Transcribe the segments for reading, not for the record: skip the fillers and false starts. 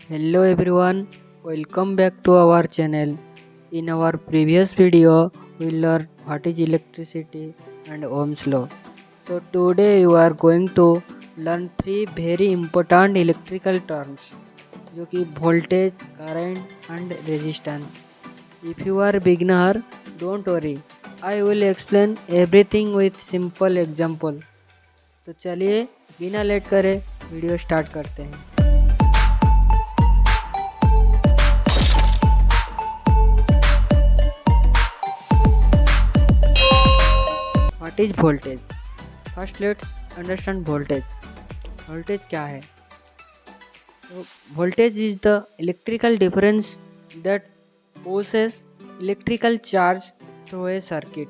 Hello everyone, welcome back to our channel. In our previous video, we learned what is electricity and Ohm's law. So today you are going to learn three very important electrical terms जो कि voltage, current and resistance. If you are beginner, don't worry. I will explain everything with simple example. तो चलिए बिना late करे video start करते हैं. What is voltage? First let's understand voltage. Voltage क्या है? So, voltage is the electrical difference that possesses electrical charge through a circuit.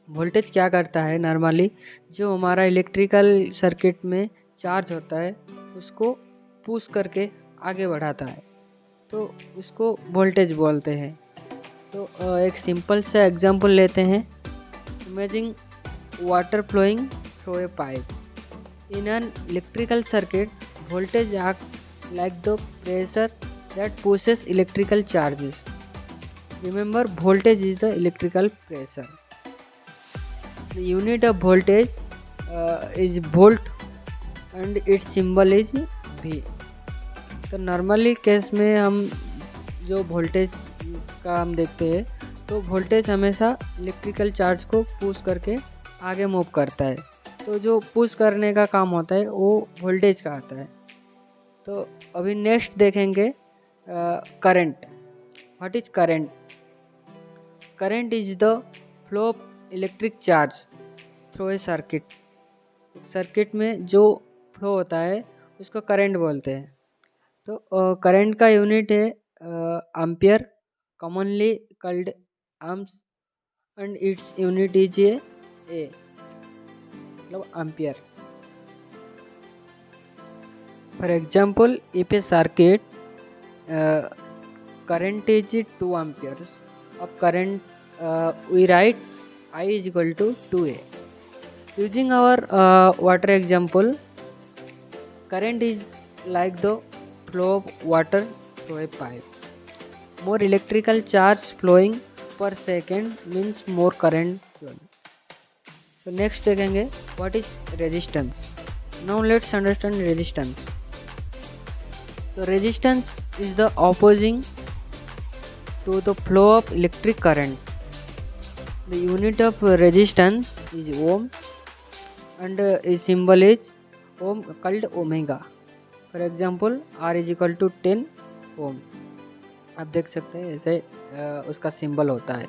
Voltage क्या करता है? नॉर्मली जो हमारा इलेक्ट्रिकल सर्किट में चार्ज होता है उसको पुश करके आगे बढ़ाता है, तो उसको वोल्टेज बोलते हैं. तो एक सिंपल सा एग्जांपल लेते हैं. Imagine water flowing through a pipe. In an electrical circuit, voltage acts like the pressure that pushes electrical charges. Remember, voltage is the electrical pressure. The unit of voltage is volt and its symbol is V. तो normally case में हम जो voltage का हम देखते हैं, तो voltage हमेशा इलेक्ट्रिकल चार्ज को पुश करके आगे मूव करता है. तो जो पुश करने का काम होता है वो वोल्टेज का आता है. तो अभी नेक्स्ट देखेंगे current. What is current? Current is the flow of electric charge through a circuit. Circuit में जो फ्लो होता है उसको करंट बोलते हैं. तो करंट का यूनिट है ampere, commonly called amps, and its unit is a मतलब ampere. For example, if a circuit current is 2 amperes of current, we write I is equal to 2A. Using our water example, current is like the flow of water through a pipe. More electrical charge flowing per second means more current flowing. So next देखेंगे what is resistance. Now let's understand resistance. So resistance is the opposing to the flow of electric current. The unit of resistance is ohm and its symbol is ohm called omega. For example, R is equal to 10 ohm. आप देख सकते हैं ऐसे उसका symbol होता है.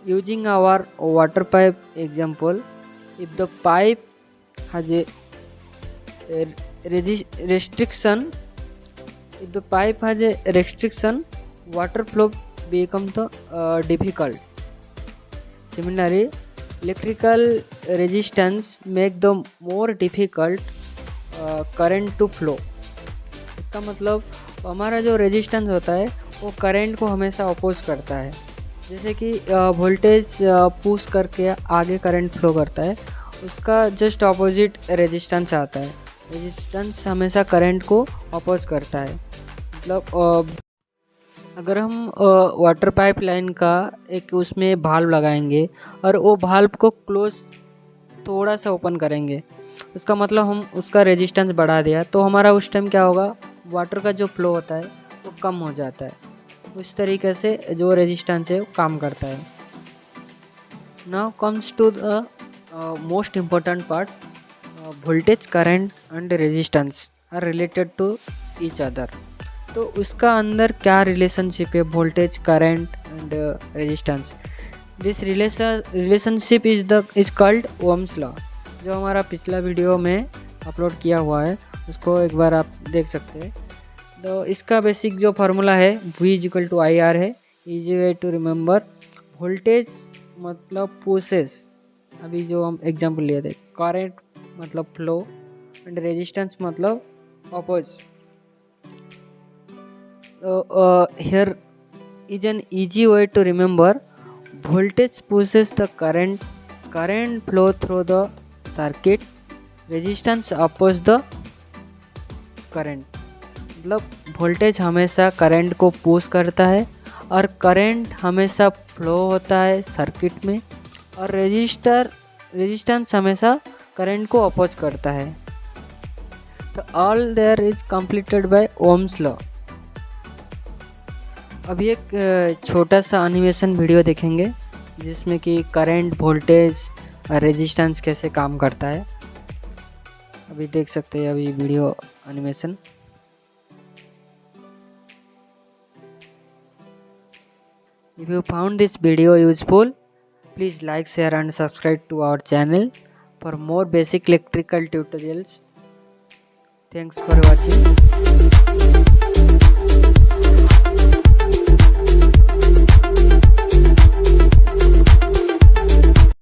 Using our water pipe example, if the pipe has a restriction, if the pipe has a restriction, water flow become the difficult. Similarly, electrical resistance make the more difficult current to flow. इसका मतलब हमारा जो resistance होता है वो current को हमेशा oppose करता है. जैसे कि वोल्टेज पुश करके आगे करंट फ्लो करता है, उसका जस्ट अपोजिट रेजिस्टेंस आता है. रेजिस्टेंस हमेशा करंट को अपोज करता है. मतलब अगर हम वाटर पाइप लाइन का एक उसमें भाल्व लगाएंगे और वो भाल्व को क्लोज थोड़ा सा ओपन करेंगे, उसका मतलब हम उसका रेजिस्टेंस बढ़ा दिया, तो हमारा उस टाइम क्या होगा, वाटर का जो फ्लो होता है वो कम हो जाता है. उस तरीके से जो रेजिस्टेंस है वो काम करता है. Now comes to the most important part. Voltage, current and resistance are related to each other. तो उसका अंदर क्या रिलेशनशिप है voltage, current and resistance? This relationship is called ohm's law, जो हमारा पिछला वीडियो में अपलोड किया हुआ है, उसको एक बार आप देख सकते हैं. तो इसका बेसिक जो फार्मूला है V is equal to IR है. Easy way to remember. Voltage मतलब पुशेस, अभी जो हम एग्जांपल लिए थे, करंट मतलब फ्लो एंड रेजिस्टेंस मतलब अपोज. तो here is an easy way to remember. Voltage pushes the current flow through the circuit, resistance oppose the current. मतलब वोल्टेज हमेशा करंट को पुश करता है और करंट हमेशा फ्लो होता है सर्किट में, और रेजिस्टेंस हमेशा करंट को अपोज करता है। तो all there is completed by ohm's law. अभी एक छोटा सा एनिमेशन वीडियो देखेंगे जिसमें कि करंट, वोल्टेज और रेजिस्टेंस कैसे काम करता है। अभी देख सकते हैं अभी video animation. If you found this video useful, please like, share and subscribe to our channel for more basic electrical tutorials. Thanks for watching.